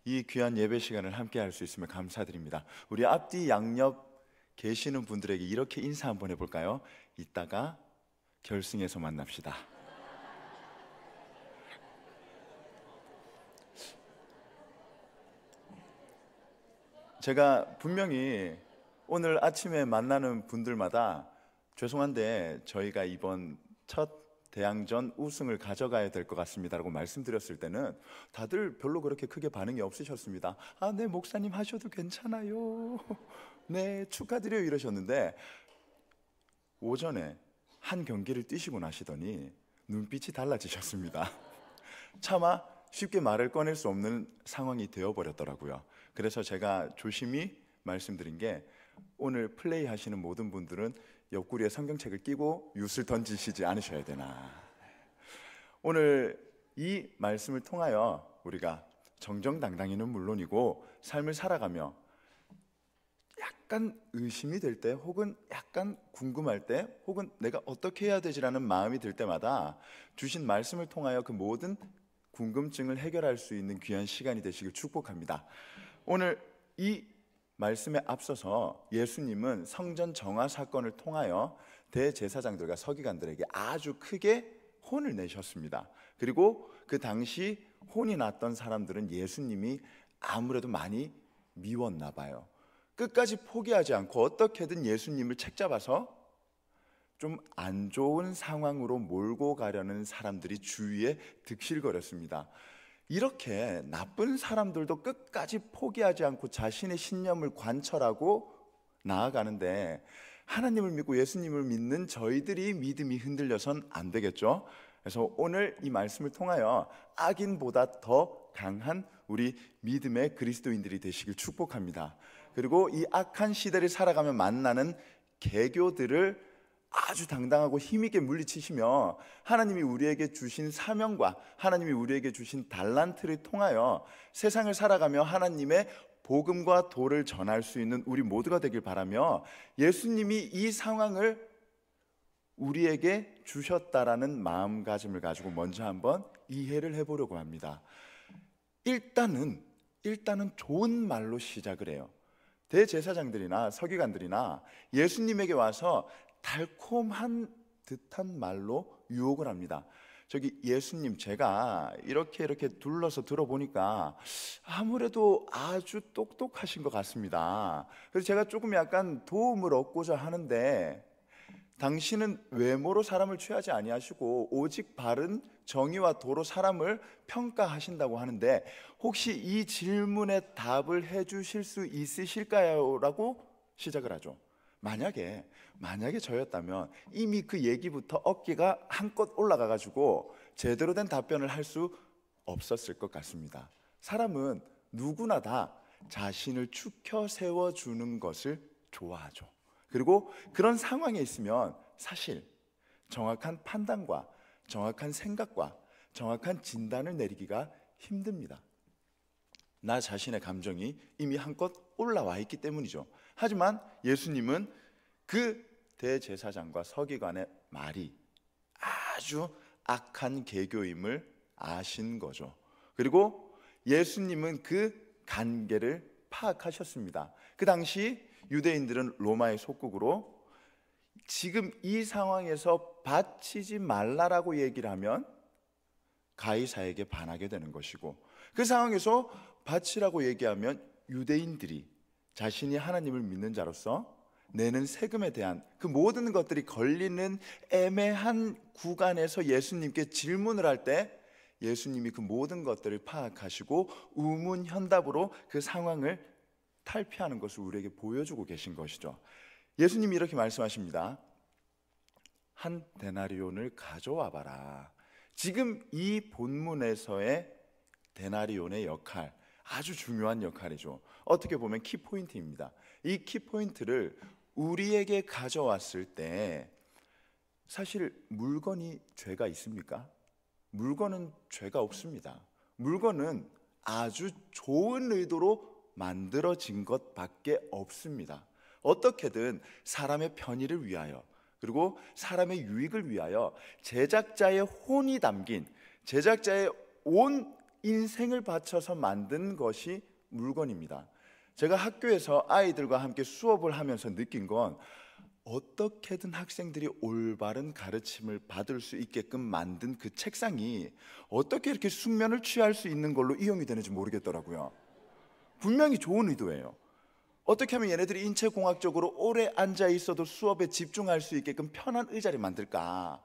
이 귀한 예배 시간을 함께 할 수 있음을 감사드립니다. 우리 앞뒤 양옆 계시는 분들에게 이렇게 인사 한번 해볼까요? 이따가 결승에서 만납시다. 제가 분명히 오늘 아침에 만나는 분들마다 죄송한데 저희가 이번 첫 대항전 우승을 가져가야 될 것 같습니다라고 말씀드렸을 때는 다들 별로 그렇게 크게 반응이 없으셨습니다. 아, 네, 목사님 하셔도 괜찮아요. 네, 축하드려요 이러셨는데 오전에 한 경기를 뛰시고 나시더니 눈빛이 달라지셨습니다. 차마 쉽게 말을 꺼낼 수 없는 상황이 되어버렸더라고요. 그래서 제가 조심히 말씀드린 게 오늘 플레이 하시는 모든 분들은 옆구리에 성경책을 끼고 윷을 던지시지 않으셔야 되나. 오늘 이 말씀을 통하여 우리가 정정당당히는 물론이고 삶을 살아가며 약간 의심이 될 때 혹은 약간 궁금할 때 혹은 내가 어떻게 해야 되지라는 마음이 들 때마다 주신 말씀을 통하여 그 모든 궁금증을 해결할 수 있는 귀한 시간이 되시길 축복합니다. 오늘 이 말씀에 앞서서 예수님은 성전 정화 사건을 통하여 대제사장들과 서기관들에게 아주 크게 혼을 내셨습니다. 그리고 그 당시 혼이 났던 사람들은 예수님이 아무래도 많이 미웠나 봐요. 끝까지 포기하지 않고 어떻게든 예수님을 책잡아서 좀 안 좋은 상황으로 몰고 가려는 사람들이 주위에 득실거렸습니다. 이렇게 나쁜 사람들도 끝까지 포기하지 않고 자신의 신념을 관철하고 나아가는데 하나님을 믿고 예수님을 믿는 저희들이 믿음이 흔들려선 안 되겠죠. 그래서 오늘 이 말씀을 통하여 악인보다 더 강한 우리 믿음의 그리스도인들이 되시길 축복합니다. 그리고 이 악한 시대를 살아가며 만나는 개교들을 아주 당당하고 힘있게 물리치시며 하나님이 우리에게 주신 사명과 하나님이 우리에게 주신 달란트를 통하여 세상을 살아가며 하나님의 복음과 도를 전할 수 있는 우리 모두가 되길 바라며 예수님이 이 상황을 우리에게 주셨다라는 마음가짐을 가지고 먼저 한번 이해를 해보려고 합니다. 일단은 좋은 말로 시작을 해요. 대제사장들이나 서기관들이나 예수님에게 와서 달콤한 듯한 말로 유혹을 합니다. 저기 예수님, 제가 이렇게 둘러서 들어보니까 아무래도 아주 똑똑하신 것 같습니다. 그래서 제가 조금 약간 도움을 얻고자 하는데 당신은 외모로 사람을 취하지 아니하시고 오직 바른 정의와 도로 사람을 평가하신다고 하는데 혹시 이 질문에 답을 해주실 수 있으실까요? 라고 시작을 하죠. 만약에 저였다면 이미 그 얘기부터 어깨가 한껏 올라가가지고 제대로 된 답변을 할 수 없었을 것 같습니다. 사람은 누구나 다 자신을 추켜 세워주는 것을 좋아하죠. 그리고 그런 상황에 있으면 사실 정확한 판단과 정확한 생각과 정확한 진단을 내리기가 힘듭니다. 나 자신의 감정이 이미 한껏 올라와 있기 때문이죠. 하지만 예수님은 그 대제사장과 서기관의 말이 아주 악한 개교임을 아신 거죠. 그리고 예수님은 그 관계를 파악하셨습니다. 그 당시 유대인들은 로마의 속국으로 지금 이 상황에서 바치지 말라라고 얘기를 하면 가이사에게 반하게 되는 것이고 그 상황에서 바치라고 얘기하면 유대인들이 자신이 하나님을 믿는 자로서 내는 세금에 대한 그 모든 것들이 걸리는 애매한 구간에서 예수님께 질문을 할 때 예수님이 그 모든 것들을 파악하시고 우문현답으로 그 상황을 탈피하는 것을 우리에게 보여주고 계신 것이죠. 예수님이 이렇게 말씀하십니다. 한 데나리온을 가져와 봐라. 지금 이 본문에서의 데나리온의 역할, 아주 중요한 역할이죠. 어떻게 보면 키포인트입니다. 이 키포인트를 우리에게 가져왔을 때 사실 물건이 죄가 있습니까? 물건은 죄가 없습니다. 물건은 아주 좋은 의도로 만들어진 것밖에 없습니다. 어떻게든 사람의 편의를 위하여 그리고 사람의 유익을 위하여 제작자의 혼이 담긴 제작자의 온 인생을 바쳐서 만든 것이 물건입니다. 제가 학교에서 아이들과 함께 수업을 하면서 느낀 건 어떻게든 학생들이 올바른 가르침을 받을 수 있게끔 만든 그 책상이 어떻게 이렇게 숙면을 취할 수 있는 걸로 이용이 되는지 모르겠더라고요. 분명히 좋은 의도예요. 어떻게 하면 얘네들이 인체공학적으로 오래 앉아 있어도 수업에 집중할 수 있게끔 편한 의자를 만들까?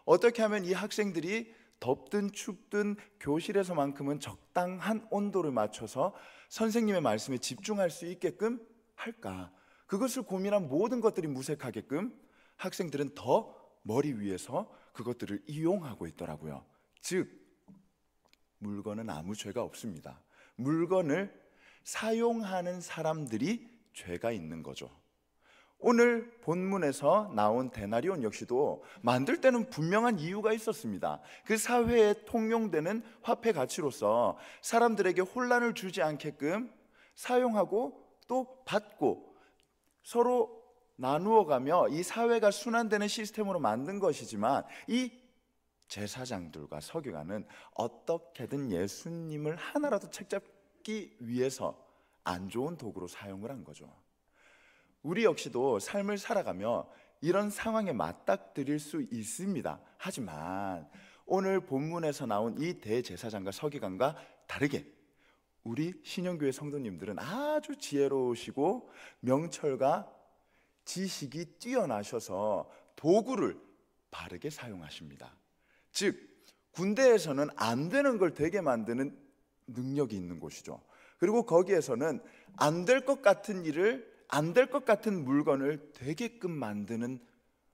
어떻게 하면 이 학생들이 덥든 춥든 교실에서만큼은 적당한 온도를 맞춰서 선생님의 말씀에 집중할 수 있게끔 할까? 그것을 고민한 모든 것들이 무색하게끔 학생들은 더 머리 위에서 그것들을 이용하고 있더라고요. 즉, 물건은 아무 죄가 없습니다. 물건을 사용하는 사람들이 죄가 있는 거죠. 오늘 본문에서 나온 데나리온 역시도 만들 때는 분명한 이유가 있었습니다. 그 사회에 통용되는 화폐 가치로서 사람들에게 혼란을 주지 않게끔 사용하고 또 받고 서로 나누어가며 이 사회가 순환되는 시스템으로 만든 것이지만, 이 제사장들과 서기관은 어떻게든 예수님을 하나라도 책잡기 위해서 안 좋은 도구로 사용을 한 거죠. 우리 역시도 삶을 살아가며 이런 상황에 맞닥뜨릴 수 있습니다. 하지만 오늘 본문에서 나온 이 대제사장과 서기관과 다르게 우리 신영교회 성도님들은 아주 지혜로우시고 명철과 지식이 뛰어나셔서 도구를 바르게 사용하십니다. 즉, 군대에서는 안 되는 걸 되게 만드는 능력이 있는 곳이죠. 그리고 거기에서는 안 될 것 같은 일을, 안 될 것 같은 물건을 되게끔 만드는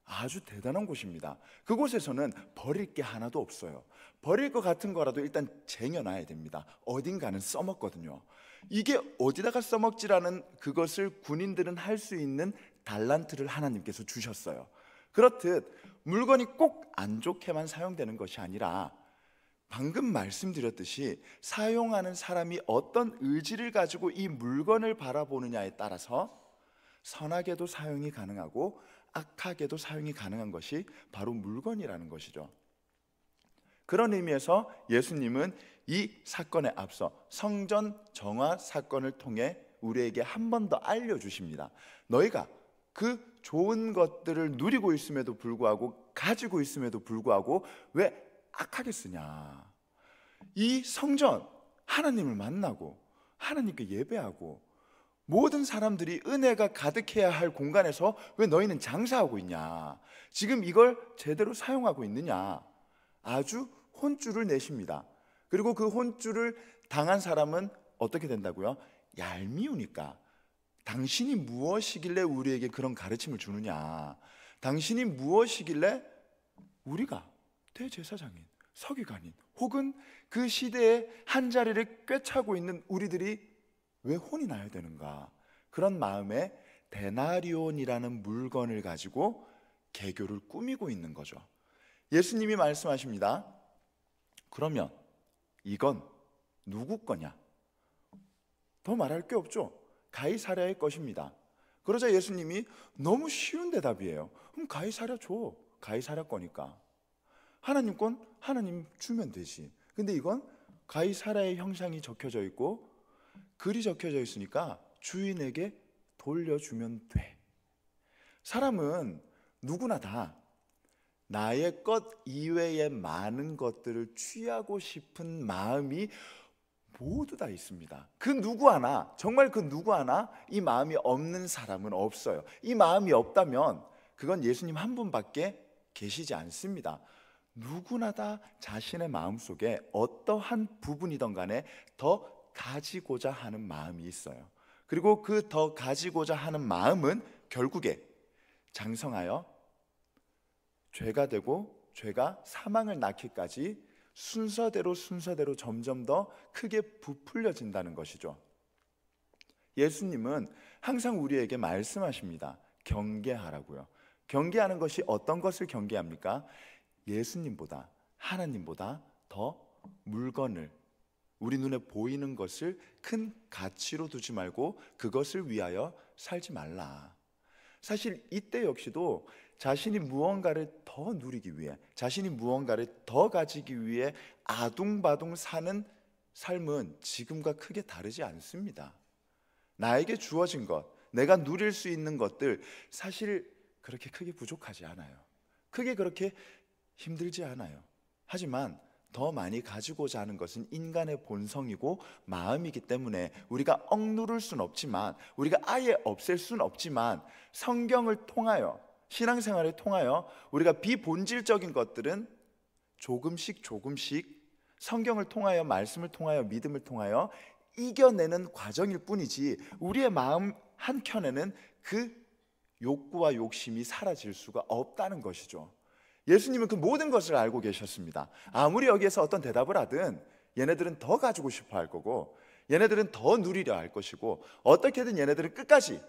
아주 대단한 곳입니다. 그곳에서는 버릴 게 하나도 없어요. 버릴 것 같은 거라도 일단 쟁여놔야 됩니다. 어딘가는 써먹거든요. 이게 어디다가 써먹지라는 그것을 군인들은 할 수 있는 달란트를 하나님께서 주셨어요. 그렇듯 물건이 꼭 안 좋게만 사용되는 것이 아니라 방금 말씀드렸듯이 사용하는 사람이 어떤 의지를 가지고 이 물건을 바라보느냐에 따라서 선하게도 사용이 가능하고 악하게도 사용이 가능한 것이 바로 물건이라는 것이죠. 그런 의미에서 예수님은 이 사건에 앞서 성전 정화 사건을 통해 우리에게 한 번 더 알려주십니다. 너희가 그 좋은 것들을 누리고 있음에도 불구하고, 가지고 있음에도 불구하고 왜 악하게 쓰냐? 이 성전, 하나님을 만나고 하나님께 예배하고 모든 사람들이 은혜가 가득해야 할 공간에서 왜 너희는 장사하고 있냐? 지금 이걸 제대로 사용하고 있느냐? 아주 혼쭐을 내십니다. 그리고 그 혼쭐을 당한 사람은 어떻게 된다고요? 얄미우니까. 당신이 무엇이길래 우리에게 그런 가르침을 주느냐? 당신이 무엇이길래 우리가 대제사장인, 서기관인, 혹은 그 시대에 한 자리를 꿰차고 있는 우리들이 왜 혼이 나야 되는가? 그런 마음에 데나리온이라는 물건을 가지고 개교를 꾸미고 있는 거죠. 예수님이 말씀하십니다. 그러면 이건 누구 거냐? 더 말할 게 없죠. 가이사랴의 것입니다. 그러자 예수님이 너무 쉬운 대답이에요. 그럼 가이사랴 줘. 가이사랴 거니까. 하나님 건 하나님 주면 되지. 근데 이건 가이사랴의 형상이 적혀져 있고 글이 적혀져 있으니까 주인에게 돌려주면 돼. 사람은 누구나 다 나의 것 이외의 많은 것들을 취하고 싶은 마음이 모두 다 있습니다. 그 누구 하나, 정말 그 누구 하나 이 마음이 없는 사람은 없어요. 이 마음이 없다면 그건 예수님 한 분밖에 계시지 않습니다. 누구나 다 자신의 마음속에 어떠한 부분이든 간에 더 가지고자 하는 마음이 있어요. 그리고 그 더 가지고자 하는 마음은 결국에 장성하여 죄가 되고 죄가 사망을 낳기까지 순서대로 점점 더 크게 부풀려진다는 것이죠. 예수님은 항상 우리에게 말씀하십니다. 경계하라고요. 경계하는 것이 어떤 것을 경계합니까? 예수님보다, 하나님보다 더 물건을, 우리 눈에 보이는 것을 큰 가치로 두지 말고 그것을 위하여 살지 말라. 사실 이때 역시도 자신이 무언가를 더 누리기 위해, 자신이 무언가를 더 가지기 위해 아둥바둥 사는 삶은 지금과 크게 다르지 않습니다. 나에게 주어진 것, 내가 누릴 수 있는 것들 사실 그렇게 크게 부족하지 않아요. 크게 그렇게 힘들지 않아요. 하지만 더 많이 가지고자 하는 것은 인간의 본성이고 마음이기 때문에 우리가 억누를 수는 없지만, 우리가 아예 없앨 수는 없지만, 성경을 통하여, 신앙생활을 통하여 우리가 비본질적인 것들은 조금씩 성경을 통하여, 말씀을 통하여, 믿음을 통하여 이겨내는 과정일 뿐이지, 우리의 마음 한켠에는 그 욕구와 욕심이 사라질 수가 없다는 것이죠. 예수님은 그 모든 것을 알고 계셨습니다. 아무리 여기에서 어떤 대답을 하든 얘네들은 더 가지고 싶어 할 거고, 얘네들은 더 누리려 할 것이고, 어떻게든 얘네들은 끝까지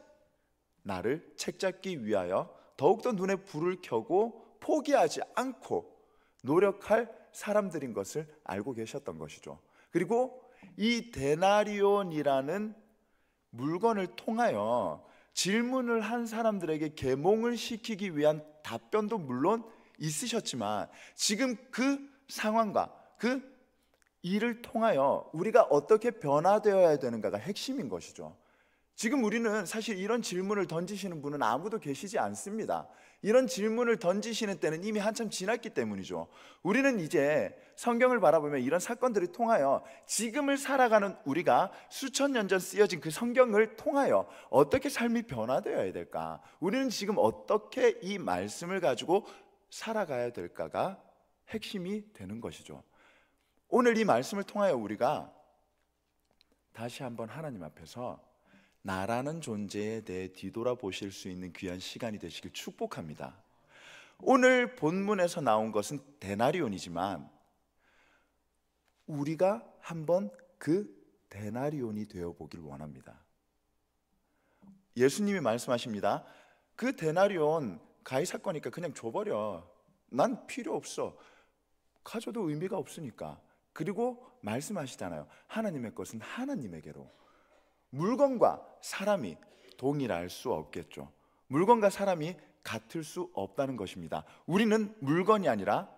나를 책잡기 위하여 더욱더 눈에 불을 켜고 포기하지 않고 노력할 사람들인 것을 알고 계셨던 것이죠. 그리고 이 데나리온이라는 물건을 통하여 질문을 한 사람들에게 계몽을 시키기 위한 답변도 물론 있으셨지만, 지금 그 상황과 그 일을 통하여 우리가 어떻게 변화되어야 되는가가 핵심인 것이죠. 지금 우리는 사실 이런 질문을 던지시는 분은 아무도 계시지 않습니다. 이런 질문을 던지시는 때는 이미 한참 지났기 때문이죠. 우리는 이제 성경을 바라보며 이런 사건들을 통하여 지금을 살아가는 우리가 수천 년 전 쓰여진 그 성경을 통하여 어떻게 삶이 변화되어야 될까, 우리는 지금 어떻게 이 말씀을 가지고 살아가야 될까가 핵심이 되는 것이죠. 오늘 이 말씀을 통하여 우리가 다시 한번 하나님 앞에서 나라는 존재에 대해 뒤돌아보실 수 있는 귀한 시간이 되시길 축복합니다. 오늘 본문에서 나온 것은 데나리온이지만 우리가 한번 그 데나리온이 되어보길 원합니다. 예수님이 말씀하십니다. 그 데나리온 가이사 거니까 그냥 줘버려. 난 필요 없어. 가져도 의미가 없으니까. 그리고 말씀하시잖아요. 하나님의 것은 하나님에게로. 물건과 사람이 동일할 수 없겠죠. 물건과 사람이 같을 수 없다는 것입니다. 우리는 물건이 아니라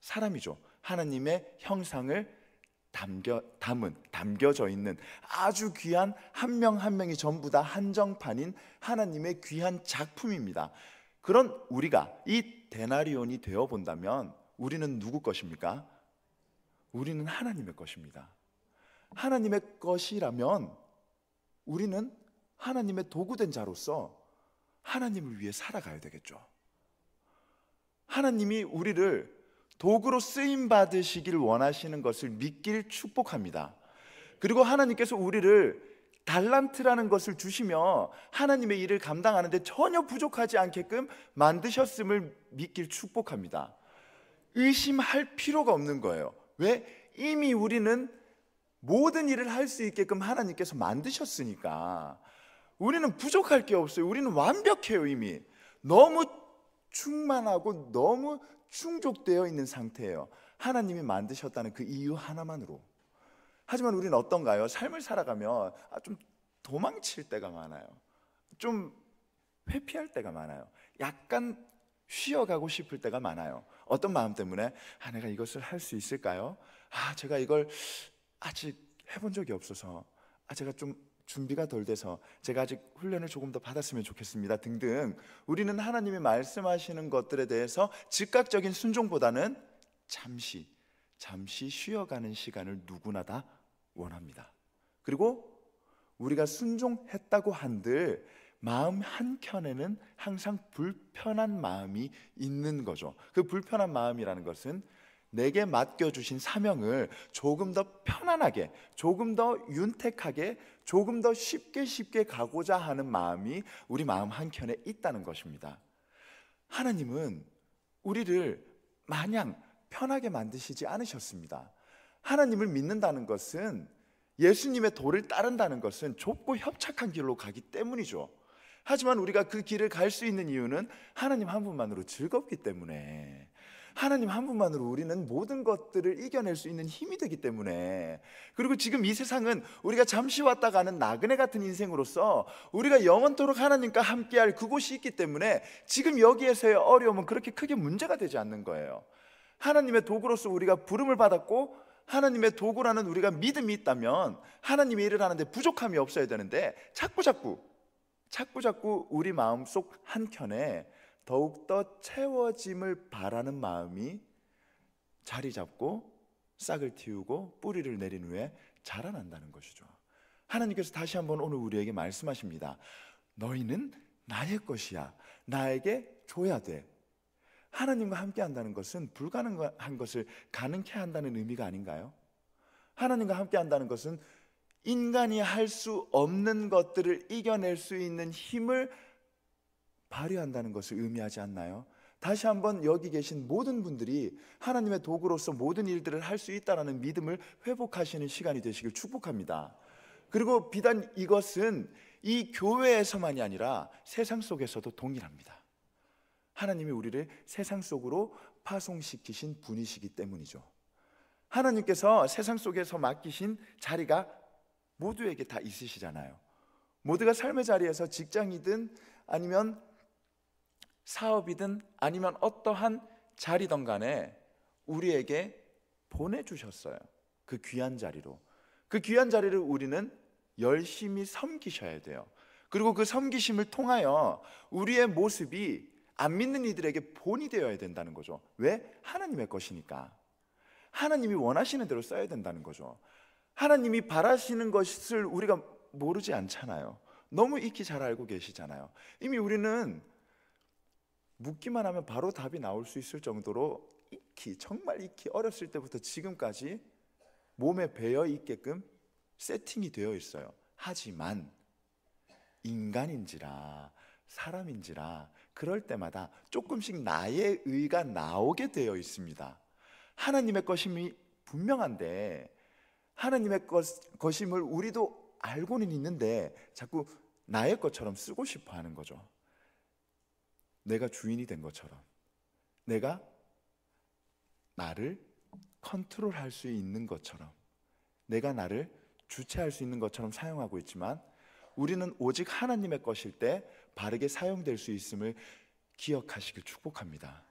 사람이죠. 하나님의 형상을 담겨져 있는 아주 귀한 한 명 한 명이 전부 다 한정판인 하나님의 귀한 작품입니다. 그런 우리가 이 데나리온이 되어 본다면 우리는 누구 것입니까? 우리는 하나님의 것입니다. 하나님의 것이라면 우리는 하나님의 도구된 자로서 하나님을 위해 살아가야 되겠죠. 하나님이 우리를 도구로 쓰임 받으시길 원하시는 것을 믿길 축복합니다. 그리고 하나님께서 우리를 달란트라는 것을 주시며 하나님의 일을 감당하는데 전혀 부족하지 않게끔 만드셨음을 믿길 축복합니다. 의심할 필요가 없는 거예요. 왜? 이미 우리는 모든 일을 할 수 있게끔 하나님께서 만드셨으니까 우리는 부족할 게 없어요. 우리는 완벽해요. 이미 너무 충만하고 너무 충족되어 있는 상태예요. 하나님이 만드셨다는 그 이유 하나만으로. 하지만 우리는 어떤가요? 삶을 살아가면 좀 도망칠 때가 많아요. 좀 회피할 때가 많아요. 약간 쉬어가고 싶을 때가 많아요. 어떤 마음 때문에? 내가 이것을 할 수 있을까요? 제가 이걸 아직 해본 적이 없어서, 제가 좀 준비가 덜 돼서, 제가 아직 훈련을 조금 더 받았으면 좋겠습니다 등등. 우리는 하나님이 말씀하시는 것들에 대해서 즉각적인 순종보다는 잠시 쉬어가는 시간을 누구나 다 원합니다. 그리고 우리가 순종했다고 한들 마음 한켠에는 항상 불편한 마음이 있는 거죠. 그 불편한 마음이라는 것은 내게 맡겨주신 사명을 조금 더 편안하게, 조금 더 윤택하게, 조금 더 쉽게 가고자 하는 마음이 우리 마음 한켠에 있다는 것입니다. 하나님은 우리를 마냥 편하게 만드시지 않으셨습니다. 하나님을 믿는다는 것은, 예수님의 도를 따른다는 것은 좁고 협착한 길로 가기 때문이죠. 하지만 우리가 그 길을 갈 수 있는 이유는 하나님 한 분만으로 즐겁기 때문에, 하나님 한 분만으로 우리는 모든 것들을 이겨낼 수 있는 힘이 되기 때문에, 그리고 지금 이 세상은 우리가 잠시 왔다 가는 나그네 같은 인생으로서 우리가 영원토록 하나님과 함께할 그곳이 있기 때문에 지금 여기에서의 어려움은 그렇게 크게 문제가 되지 않는 거예요. 하나님의 도구로서 우리가 부름을 받았고 하나님의 도구라는 우리가 믿음이 있다면 하나님의 일을 하는데 부족함이 없어야 되는데 자꾸 우리 마음속 한켠에 더욱더 채워짐을 바라는 마음이 자리 잡고 싹을 틔우고 뿌리를 내린 후에 자라난다는 것이죠. 하나님께서 다시 한번 오늘 우리에게 말씀하십니다. 너희는 나의 것이야. 나에게 줘야 돼. 하나님과 함께 한다는 것은 불가능한 것을 가능케 한다는 의미가 아닌가요? 하나님과 함께 한다는 것은 인간이 할 수 없는 것들을 이겨낼 수 있는 힘을 발휘한다는 것을 의미하지 않나요? 다시 한번 여기 계신 모든 분들이 하나님의 도구로서 모든 일들을 할 수 있다는 믿음을 회복하시는 시간이 되시길 축복합니다. 그리고 비단 이것은 이 교회에서만이 아니라 세상 속에서도 동일합니다. 하나님이 우리를 세상 속으로 파송시키신 분이시기 때문이죠. 하나님께서 세상 속에서 맡기신 자리가 모두에게 다 있으시잖아요. 모두가 삶의 자리에서 직장이든 아니면 사업이든 아니면 어떠한 자리든 간에 우리에게 보내주셨어요. 그 귀한 자리로. 그 귀한 자리를 우리는 열심히 섬기셔야 돼요. 그리고 그 섬기심을 통하여 우리의 모습이 안 믿는 이들에게 본이 되어야 된다는 거죠. 왜? 하나님의 것이니까. 하나님이 원하시는 대로 써야 된다는 거죠. 하나님이 바라시는 것을 우리가 모르지 않잖아요. 너무 익히 잘 알고 계시잖아요. 이미 우리는 묻기만 하면 바로 답이 나올 수 있을 정도로 익히, 정말 익히 어렸을 때부터 지금까지 몸에 배어 있게끔 세팅이 되어 있어요. 하지만 인간인지라 사람인지라 그럴 때마다 조금씩 나의 의가 나오게 되어 있습니다. 하나님의 것임이 분명한데 하나님의 것임을 우리도 알고는 있는데 자꾸 나의 것처럼 쓰고 싶어 하는 거죠. 내가 주인이 된 것처럼, 내가 나를 컨트롤할 수 있는 것처럼, 내가 나를 주체할 수 있는 것처럼 사용하고 있지만 우리는 오직 하나님의 것일 때 바르게 사용될 수 있음을 기억하시길 축복합니다.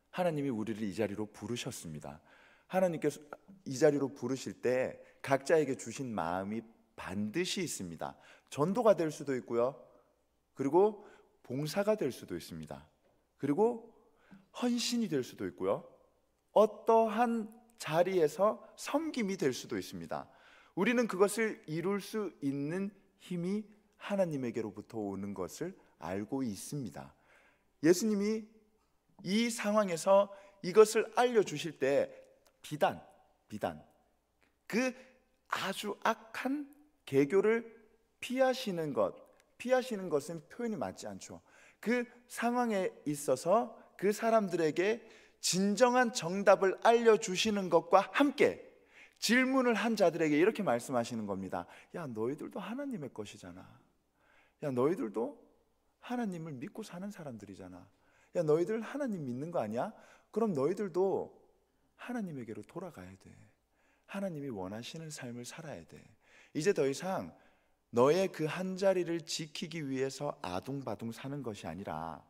하나님이 우리를 이 자리로 부르셨습니다. 하나님께서 이 자리로 부르실 때 각자에게 주신 마음이 반드시 있습니다. 전도가 될 수도 있고요. 그리고 봉사가 될 수도 있습니다. 그리고 헌신이 될 수도 있고요. 어떠한 자리에서 섬김이 될 수도 있습니다. 우리는 그것을 이룰 수 있는 힘이 하나님에게로부터 오는 것을 알고 있습니다. 예수님이 이 상황에서 이것을 알려주실 때 비단 그 아주 악한 개교를 피하시는 것은 표현이 맞지 않죠. 그 상황에 있어서 그 사람들에게 진정한 정답을 알려주시는 것과 함께 질문을 한 자들에게 이렇게 말씀하시는 겁니다. 야, 너희들도 하나님의 것이잖아. 야, 너희들도 하나님을 믿고 사는 사람들이잖아. 야, 너희들 하나님 믿는 거 아니야? 그럼 너희들도 하나님에게로 돌아가야 돼. 하나님이 원하시는 삶을 살아야 돼. 이제 더 이상 너의 그 한 자리를 지키기 위해서 아둥바둥 사는 것이 아니라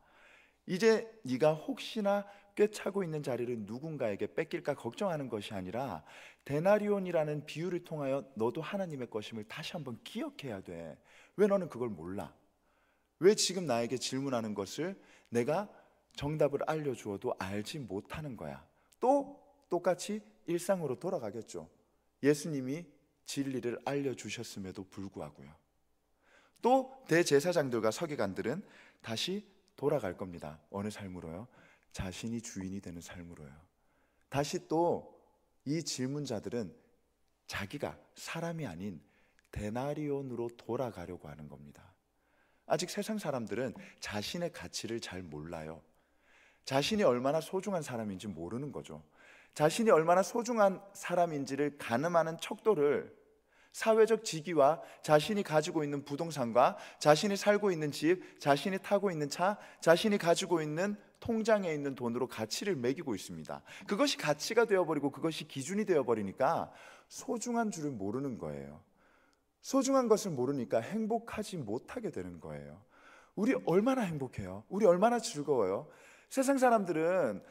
이제 네가 혹시나 꿰차고 있는 자리를 누군가에게 뺏길까 걱정하는 것이 아니라 데나리온이라는 비유를 통하여 너도 하나님의 것임을 다시 한번 기억해야 돼. 왜 너는 그걸 몰라? 왜 지금 나에게 질문하는 것을 내가 정답을 알려주어도 알지 못하는 거야? 또 똑같이 일상으로 돌아가겠죠. 예수님이 진리를 알려주셨음에도 불구하고요. 또 대제사장들과 서기관들은 다시 돌아갈 겁니다. 어느 삶으로요? 자신이 주인이 되는 삶으로요. 다시 또 이 질문자들은 자기가 사람이 아닌 데나리온으로 돌아가려고 하는 겁니다. 아직 세상 사람들은 자신의 가치를 잘 몰라요. 자신이 얼마나 소중한 사람인지 모르는 거죠. 자신이 얼마나 소중한 사람인지를 가늠하는 척도를 사회적 지위와 자신이 가지고 있는 부동산과 자신이 살고 있는 집, 자신이 타고 있는 차, 자신이 가지고 있는 통장에 있는 돈으로 가치를 매기고 있습니다. 그것이 가치가 되어버리고 그것이 기준이 되어버리니까 소중한 줄을 모르는 거예요. 소중한 것을 모르니까 행복하지 못하게 되는 거예요. 우리 얼마나 행복해요? 우리 얼마나 즐거워요? 세상 사람들은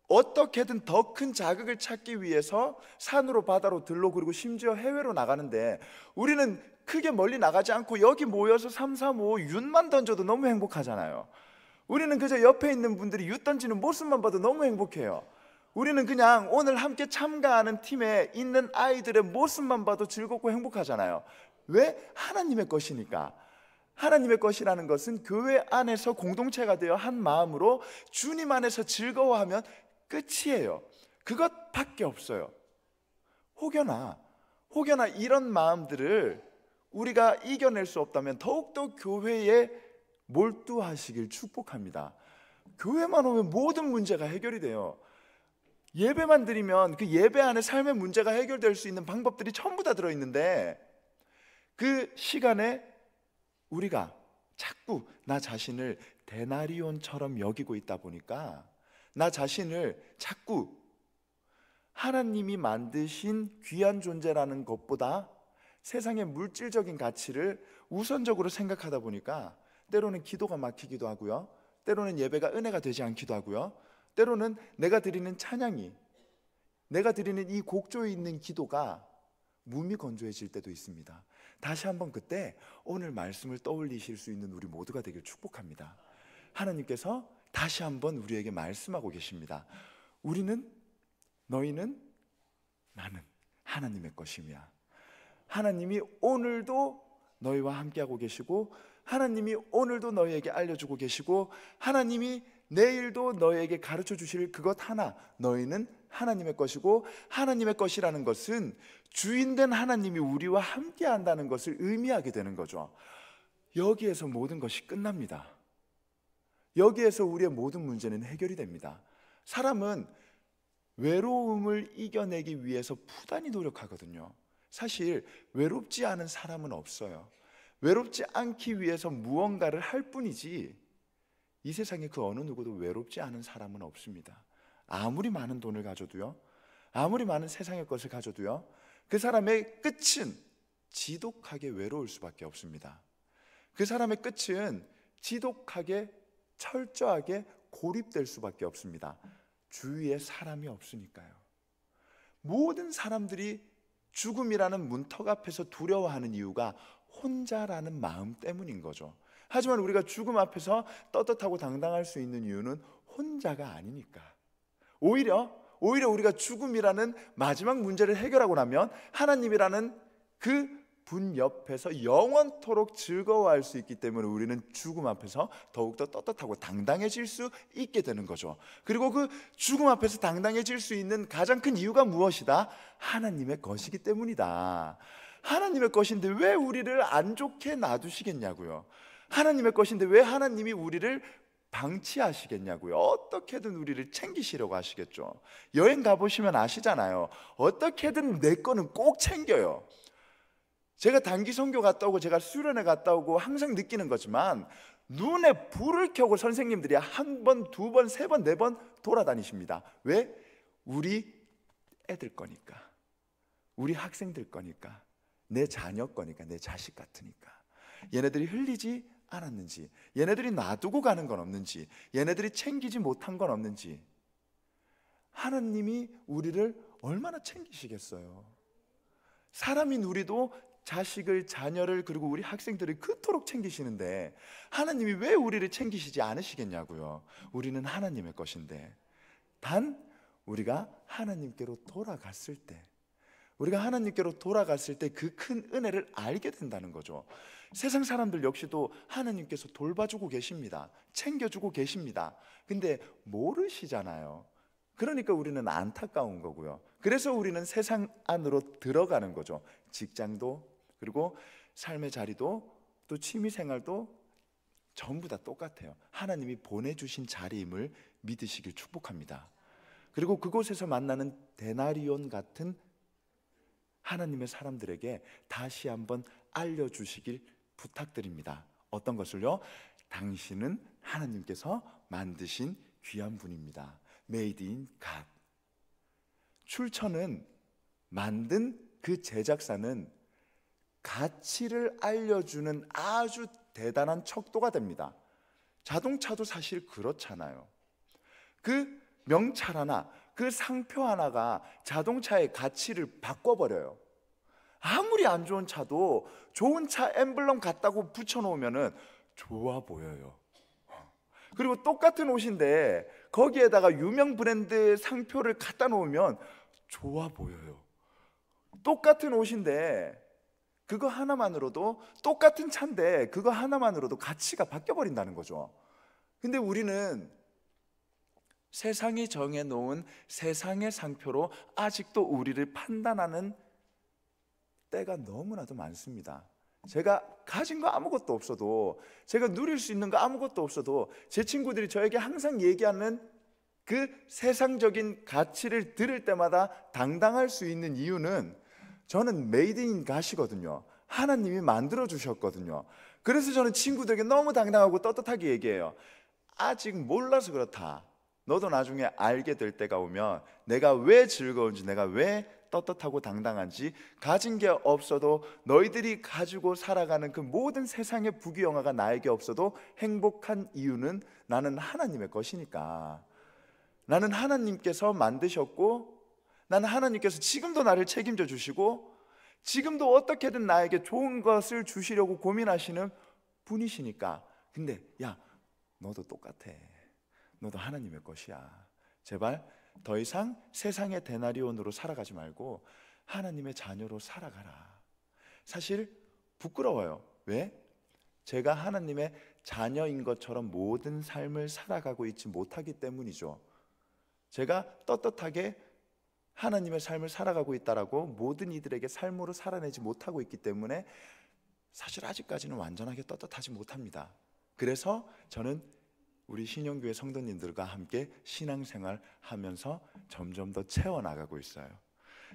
어떻게든 더 큰 자극을 찾기 위해서 산으로 바다로 들로 그리고 심지어 해외로 나가는데 우리는 크게 멀리 나가지 않고 여기 모여서 3, 3, 5 윷만 던져도 너무 행복하잖아요. 우리는 그저 옆에 있는 분들이 윷 던지는 모습만 봐도 너무 행복해요. 우리는 그냥 오늘 함께 참가하는 팀에 있는 아이들의 모습만 봐도 즐겁고 행복하잖아요. 왜? 하나님의 것이니까. 하나님의 것이라는 것은 교회 안에서 공동체가 되어 한 마음으로 주님 안에서 즐거워하면 끝이에요. 그것밖에 없어요. 혹여나 이런 마음들을 우리가 이겨낼 수 없다면 더욱더 교회에 몰두하시길 축복합니다. 교회만 오면 모든 문제가 해결이 돼요. 예배만 드리면 그 예배 안에 삶의 문제가 해결될 수 있는 방법들이 전부 다 들어있는데 그 시간에 우리가 자꾸 나 자신을 데나리온처럼 여기고 있다 보니까 나 자신을 자꾸 하나님이 만드신 귀한 존재라는 것보다 세상의 물질적인 가치를 우선적으로 생각하다 보니까 때로는 기도가 막히기도 하고요, 때로는 예배가 은혜가 되지 않기도 하고요, 때로는 내가 드리는 찬양이, 내가 드리는 이 곡조에 있는 기도가 무미건조해질 때도 있습니다. 다시 한번 그때 오늘 말씀을 떠올리실 수 있는 우리 모두가 되길 축복합니다. 하나님께서 다시 한번 우리에게 말씀하고 계십니다. 우리는, 너희는, 나는 하나님의 것이며 하나님이 오늘도 너희와 함께하고 계시고 하나님이 오늘도 너희에게 알려주고 계시고 하나님이 내일도 너희에게 가르쳐 주실 그것 하나, 너희는 하나님의 것이고 하나님의 것이라는 것은 주인된 하나님이 우리와 함께 한다는 것을 의미하게 되는 거죠. 여기에서 모든 것이 끝납니다. 여기에서 우리의 모든 문제는 해결이 됩니다. 사람은 외로움을 이겨내기 위해서 부단히 노력하거든요. 사실 외롭지 않은 사람은 없어요. 외롭지 않기 위해서 무언가를 할 뿐이지 이 세상에 그 어느 누구도 외롭지 않은 사람은 없습니다. 아무리 많은 돈을 가져도요, 아무리 많은 세상의 것을 가져도요, 그 사람의 끝은 지독하게 외로울 수밖에 없습니다. 그 사람의 끝은 지독하게 철저하게 고립될 수밖에 없습니다. 주위에 사람이 없으니까요. 모든 사람들이 죽음이라는 문턱 앞에서 두려워하는 이유가 혼자라는 마음 때문인 거죠. 하지만 우리가 죽음 앞에서 떳떳하고 당당할 수 있는 이유는 혼자가 아니니까. 오히려 우리가 죽음이라는 마지막 문제를 해결하고 나면 하나님이라는 그 분 옆에서 영원토록 즐거워할 수 있기 때문에 우리는 죽음 앞에서 더욱더 떳떳하고 당당해질 수 있게 되는 거죠. 그리고 그 죽음 앞에서 당당해질 수 있는 가장 큰 이유가 무엇이다? 하나님의 것이기 때문이다. 하나님의 것인데 왜 우리를 안 좋게 놔두시겠냐고요. 하나님의 것인데 왜 하나님이 우리를 방치하시겠냐고요. 어떻게든 우리를 챙기시려고 하시겠죠. 여행 가보시면 아시잖아요. 어떻게든 내 거는 꼭 챙겨요. 제가 단기 선교 갔다 오고 제가 수련회 갔다 오고 항상 느끼는 거지만 눈에 불을 켜고 선생님들이 한 번, 두 번, 세 번, 네 번 돌아다니십니다. 왜? 우리 애들 거니까, 우리 학생들 거니까, 내 자녀 거니까, 내 자식 같으니까. 얘네들이 흘리지 않았는지, 얘네들이 놔두고 가는 건 없는지, 얘네들이 챙기지 못한 건 없는지. 하나님이 우리를 얼마나 챙기시겠어요. 사람인 우리도 자식을, 자녀를, 그리고 우리 학생들을 그토록 챙기시는데 하나님이 왜 우리를 챙기시지 않으시겠냐고요. 우리는 하나님의 것인데. 단 우리가 하나님께로 돌아갔을 때, 우리가 하나님께로 돌아갔을 때 그 큰 은혜를 알게 된다는 거죠. 세상 사람들 역시도 하나님께서 돌봐주고 계십니다. 챙겨주고 계십니다. 근데 모르시잖아요. 그러니까 우리는 안타까운 거고요. 그래서 우리는 세상 안으로 들어가는 거죠. 직장도, 그리고 삶의 자리도, 또 취미생활도 전부 다 똑같아요. 하나님이 보내주신 자리임을 믿으시길 축복합니다. 그리고 그곳에서 만나는 데나리온 같은 하나님의 사람들에게 다시 한번 알려주시길 부탁드립니다. 어떤 것을요? 당신은 하나님께서 만드신 귀한 분입니다. Made in God. 출처는, 만든 그 제작사는 가치를 알려주는 아주 대단한 척도가 됩니다. 자동차도 사실 그렇잖아요. 그 명찰 하나, 그 상표 하나가 자동차의 가치를 바꿔버려요. 아무리 안 좋은 차도 좋은 차 엠블럼 갖다고 붙여놓으면 좋아 보여요. 그리고 똑같은 옷인데 거기에다가 유명 브랜드 상표를 갖다 놓으면 좋아 보여요. 똑같은 옷인데 그거 하나만으로도, 똑같은 차인데 그거 하나만으로도 가치가 바뀌어버린다는 거죠. 근데 우리는 세상이 정해놓은 세상의 상표로 아직도 우리를 판단하는 때가 너무나도 많습니다. 제가 가진 거 아무것도 없어도, 제가 누릴 수 있는 거 아무것도 없어도 제 친구들이 저에게 항상 얘기하는 그 세상적인 가치를 들을 때마다 당당할 수 있는 이유는, 저는 메이드 인 갓이거든요. 하나님이 만들어 주셨거든요. 그래서 저는 친구들에게 너무 당당하고 떳떳하게 얘기해요. 아직 몰라서 그렇다. 너도 나중에 알게 될 때가 오면 내가 왜 즐거운지, 내가 왜 떳떳하고 당당한지, 가진 게 없어도 너희들이 가지고 살아가는 그 모든 세상의 부귀영화가 나에게 없어도 행복한 이유는 나는 하나님의 것이니까. 나는 하나님께서 만드셨고, 나는 하나님께서 지금도 나를 책임져 주시고, 지금도 어떻게든 나에게 좋은 것을 주시려고 고민하시는 분이시니까. 근데 야, 너도 똑같아. 너도 하나님의 것이야. 제발 더 이상 세상의 데나리온으로 살아가지 말고 하나님의 자녀로 살아가라. 사실 부끄러워요. 왜? 제가 하나님의 자녀인 것처럼 모든 삶을 살아가고 있지 못하기 때문이죠. 제가 떳떳하게 하나님의 삶을 살아가고 있다라고 모든 이들에게 삶으로 살아내지 못하고 있기 때문에 사실 아직까지는 완전하게 떳떳하지 못합니다. 그래서 저는 우리 신영교회 성도님들과 함께 신앙생활 하면서 점점 더 채워나가고 있어요.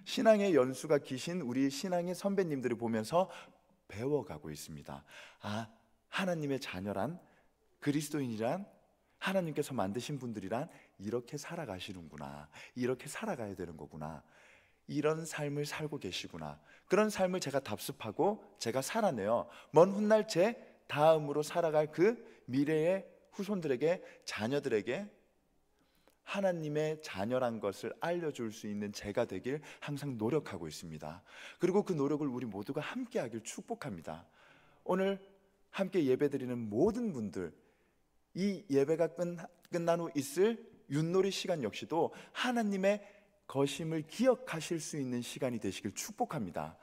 신앙의 연수가 기신 우리 신앙의 선배님들을 보면서 배워가고 있습니다. 아, 하나님의 자녀란, 그리스도인이란, 하나님께서 만드신 분들이란 이렇게 살아가시는구나, 이렇게 살아가야 되는 거구나, 이런 삶을 살고 계시구나. 그런 삶을 제가 답습하고 제가 살아내요. 먼 훗날 제 다음으로 살아갈 그 미래의 후손들에게, 자녀들에게 하나님의 자녀란 것을 알려줄 수 있는 제가 되길 항상 노력하고 있습니다. 그리고 그 노력을 우리 모두가 함께 하길 축복합니다. 오늘 함께 예배드리는 모든 분들, 이 예배가 끝난 후 있을 윷놀이 시간 역시도 하나님의 것임을 기억하실 수 있는 시간이 되시길 축복합니다.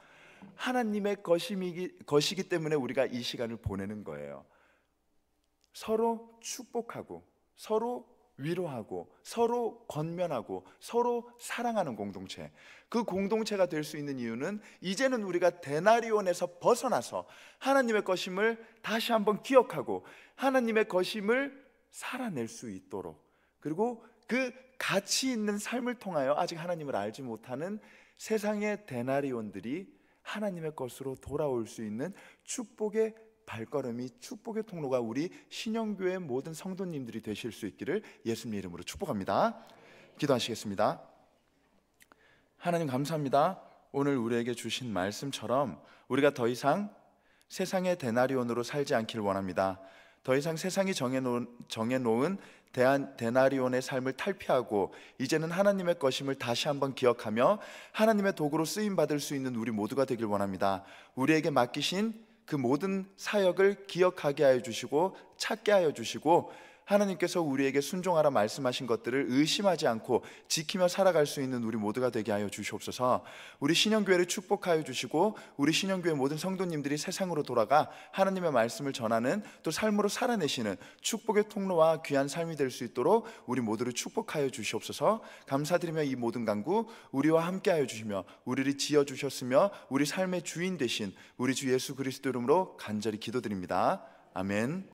하나님의 것이기 때문에 우리가 이 시간을 보내는 거예요. 서로 축복하고, 서로 위로하고, 서로 권면하고, 서로 사랑하는 공동체. 그 공동체가 될 수 있는 이유는 이제는 우리가 데나리온에서 벗어나서 하나님의 것임을 다시 한번 기억하고 하나님의 것임을 살아낼 수 있도록, 그리고 그 가치 있는 삶을 통하여 아직 하나님을 알지 못하는 세상의 데나리온들이 하나님의 것으로 돌아올 수 있는 축복의 발걸음이, 축복의 통로가 우리 신영교회 모든 성도님들이 되실 수 있기를 예수님의 이름으로 축복합니다. 기도하시겠습니다. 하나님 감사합니다. 오늘 우리에게 주신 말씀처럼 우리가 더 이상 세상의 데나리온으로 살지 않기를 원합니다. 더 이상 세상이 정해놓은 데나리온의 삶을 탈피하고 이제는 하나님의 것임을 다시 한번 기억하며 하나님의 도구로 쓰임받을 수 있는 우리 모두가 되길 원합니다. 우리에게 맡기신 그 모든 사역을 기억하게 하여 주시고 찾게 하여 주시고, 하나님께서 우리에게 순종하라 말씀하신 것들을 의심하지 않고 지키며 살아갈 수 있는 우리 모두가 되게 하여 주시옵소서. 우리 신영교회를 축복하여 주시고 우리 신영교회 모든 성도님들이 세상으로 돌아가 하나님의 말씀을 전하는, 또 삶으로 살아내시는 축복의 통로와 귀한 삶이 될 수 있도록 우리 모두를 축복하여 주시옵소서. 감사드리며 이 모든 간구 우리와 함께 하여 주시며 우리를 지어 주셨으며 우리 삶의 주인 되신 우리 주 예수 그리스도 이름으로 간절히 기도드립니다. 아멘.